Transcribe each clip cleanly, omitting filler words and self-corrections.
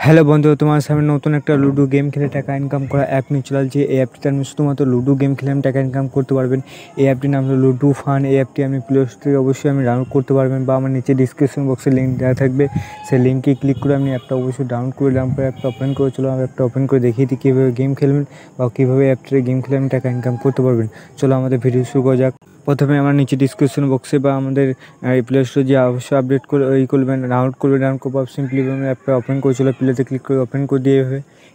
Hello বন্ধু, তোমার সামনে নতুন একটা লুডো গেম খেলে টাকা ইনকাম করা অ্যাপ নিয়ে চলে আসছে। এই অ্যাপটিতে আপনি শুধুমাত্র লুডো গেম খেলে আমি টাকা ইনকাম করতে পারবেন। এই অ্যাপটির নাম হলো লুডো ফান। এই অ্যাপটি আপনি প্লে স্টোর থেকে অবশ্যই ডাউনলোড করতে পারবেন, বা আমার নিচে ডিসক্রিপশন বক্সে লিঙ্ক দেওয়া থাকবে। সেই লিঙ্কে ক্লিক করে আপনি অ্যাপটা অবশ্যই ডাউনলোড করে অ্যাপটা ওপেন করে চলো আমি অ্যাপটা ওপেন করে দেখিয়ে দিই কীভাবে গেম খেলবেন বা কীভাবে অ্যাপটিতে গেম খেলে আপনি টাকা ইনকাম করতে পারবেন। চলো আমাদের ভিডিও শুরু করা যাক। প্রথমে আমার নিচে ডিসক্রিপশন বক্সে বা আমাদের প্লে স্টোর যে অবশ্যই আপডেট করে করবেন, ডাউনলোড করবেন। ডাউনলোড করার সিম্পলি অ্যাপটা ওপেন করে চলো প্লেতে ক্লিক করে ওপেন করে দিয়ে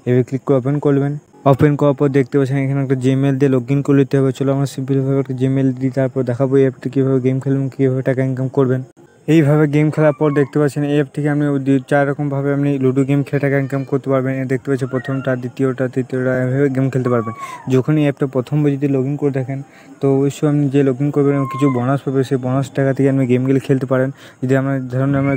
এভাবে ক্লিক করে ওপেন করবেন। ওপেন করার পর দেখতে পাচ্ছেন এখানে একটা জিমেল দিয়ে লগ ইন করে নিতে হবে। চলো আমরা সিম্পলিভাবে একটা জিমেল দিই, তারপর দেখাবো এই অ্যাপটি কীভাবে গেম খেলবেন, কীভাবে টাকা ইনকাম করবেন। এইভাবে গেম খেলার পর দেখতে পাচ্ছেন এই অ্যাপ থেকে আপনি 4 রকমভাবে আপনি লুডো গেম খেলে টাকা ইনকাম করতে পারবেন। দেখতে পাচ্ছেন প্রথমটা, দ্বিতীয়টা, তৃতীয়টা, এভাবে গেম খেলতে পারবেন। যখন এই অ্যাপটা প্রথমবার যদি লগ ইন করে দেখেন, তো অবশ্যই আপনি যে লগ ইন করবেন কিছু বোনাস পাবে। সেই বোনাস টাকা থেকে আপনি গেমগুলি খেলতে পারেন। যদি আমরা ধরুন আমরা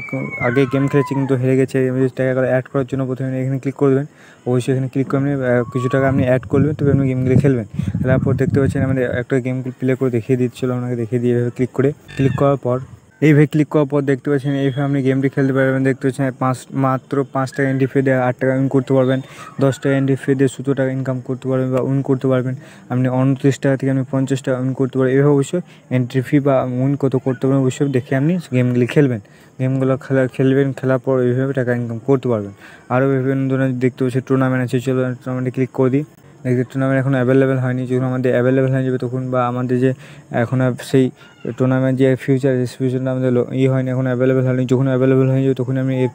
আগে গেম খেলেছি কিন্তু হেরে গেছে, টাকা অ্যাড করার জন্য প্রথমে এখানে ক্লিক করবেন। অবশ্যই এখানে ক্লিক করে আপনি কিছু টাকা আপনি অ্যাড করবেন, তবে আপনি গেমগুলি খেলবেন। খেলার পর দেখতে পাচ্ছেন আমাদের একটা গেম প্লে করে দেখিয়ে দিচ্ছিল, আপনাকে দেখিয়ে দিয়ে এভাবে ক্লিক করার পর ক্লিক করার পর দেখতে পাচ্ছেন এইভাবে আপনি গেমটি খেলতে পারবেন। দেখতে পাচ্ছেন মাত্র 5 টাকা এন্ট্রি ফি দিয়ে 8 টাকা উইন করতে পারবেন। 10 টাকা এন্ট্রি ফি দিয়ে 17 টাকা ইনকাম করতে পারবেন বা উইন করতে পারবেন। আপনি 29 টাকা থেকে আপনি 50 টাকা উইন করতে পারবেন। এভাবে অবশ্যই এন্ট্রি ফি বা উইন কত করতে পারবেন অবশ্যই দেখে আপনি গেমগুলি খেলবেন। গেমগুলো খেলার পর এইভাবে টাকা ইনকাম করতে পারবেন। আরও বিভিন্ন ধরনের দেখতে পাচ্ছি টুর্নামেন্ট আছে। চলো টুর্নামেন্টে ক্লিক করে দিই। দেখতে টুর্নামেন্ট এখন অ্যাভেলেবেল হয়নি। যখন আমাদের অ্যাভেলেবেল হয়ে যাবে তখন, বা আমাদের যে এখন সেই টুর্নামেন্ট যে ফিউচারটা আমাদের হয়নি, এখন অ্যাভেলেবেল হয়নি। যখন অ্যাভেলেবেল হয়ে যাবে তখন আপনি এই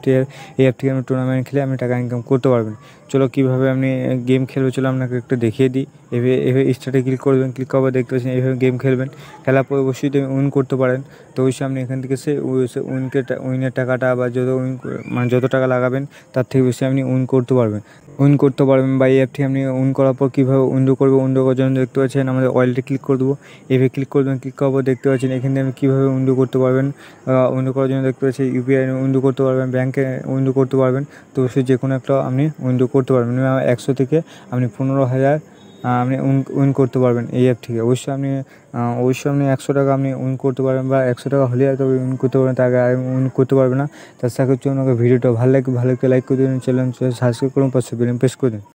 অ্যাপ থেকে আপনি টুর্নামেন্ট খেলে আপনি টাকা ইনকাম করতে পারবেন। চলো কীভাবে আপনি গেম খেলবে চলো আপনাকে একটু দেখিয়ে দিই। এভাবে স্টার্টে ক্লিক করবেন। ক্লিক করার দেখতে পাচ্ছেন এইভাবে গেম খেলবেন। খেলার পর অবশ্যই যদি উইন করতে পারেন তো অবশ্যই আপনি এখান থেকে উইনের টাকাটা বা যত টাকা লাগাবেন তার থেকে বেশি আপনি উইন করতে পারবেন। বা এই অ্যাপটি আপনি উইন করার পর কীভাবে উইন্ডো করার জন্য দেখতে পাচ্ছেন আমাদের ওয়ালেটে ক্লিক করে দেবো। এভাবে ক্লিক করবেন। ক্লিক করার পর দেখতে পাচ্ছেন এখানে আপনি কীভাবে উইন্ডো করতে পারবেন। উইন্ডো করার জন্য দেখতে পাচ্ছি ইউপিআই উইন্ডো করতে পারবেন, ব্যাঙ্কে উইন্ডো করতে পারবেন। তো অবশ্যই যে কোনো একটা আপনি উইন্ডো করতে পারবেন। 100 থেকে আপনি 15,000 আপনি উইন করতে পারবেন এই অ্যাপ থেকে। অবশ্যই আপনি 100 টাকা আপনি উইন করতে পারবেন, বা 100 টাকা হলে তবে উইন করতে পারবেন, তার আগে উইন করতে পারবেন না। তার সাথে হচ্ছে আপনাকে ভিডিওটা ভালো লাগে লাইক করে দিন, চ্যানেল সাবস্ক্রাইব করুন, পাশে বেল প্রেস করে দিন।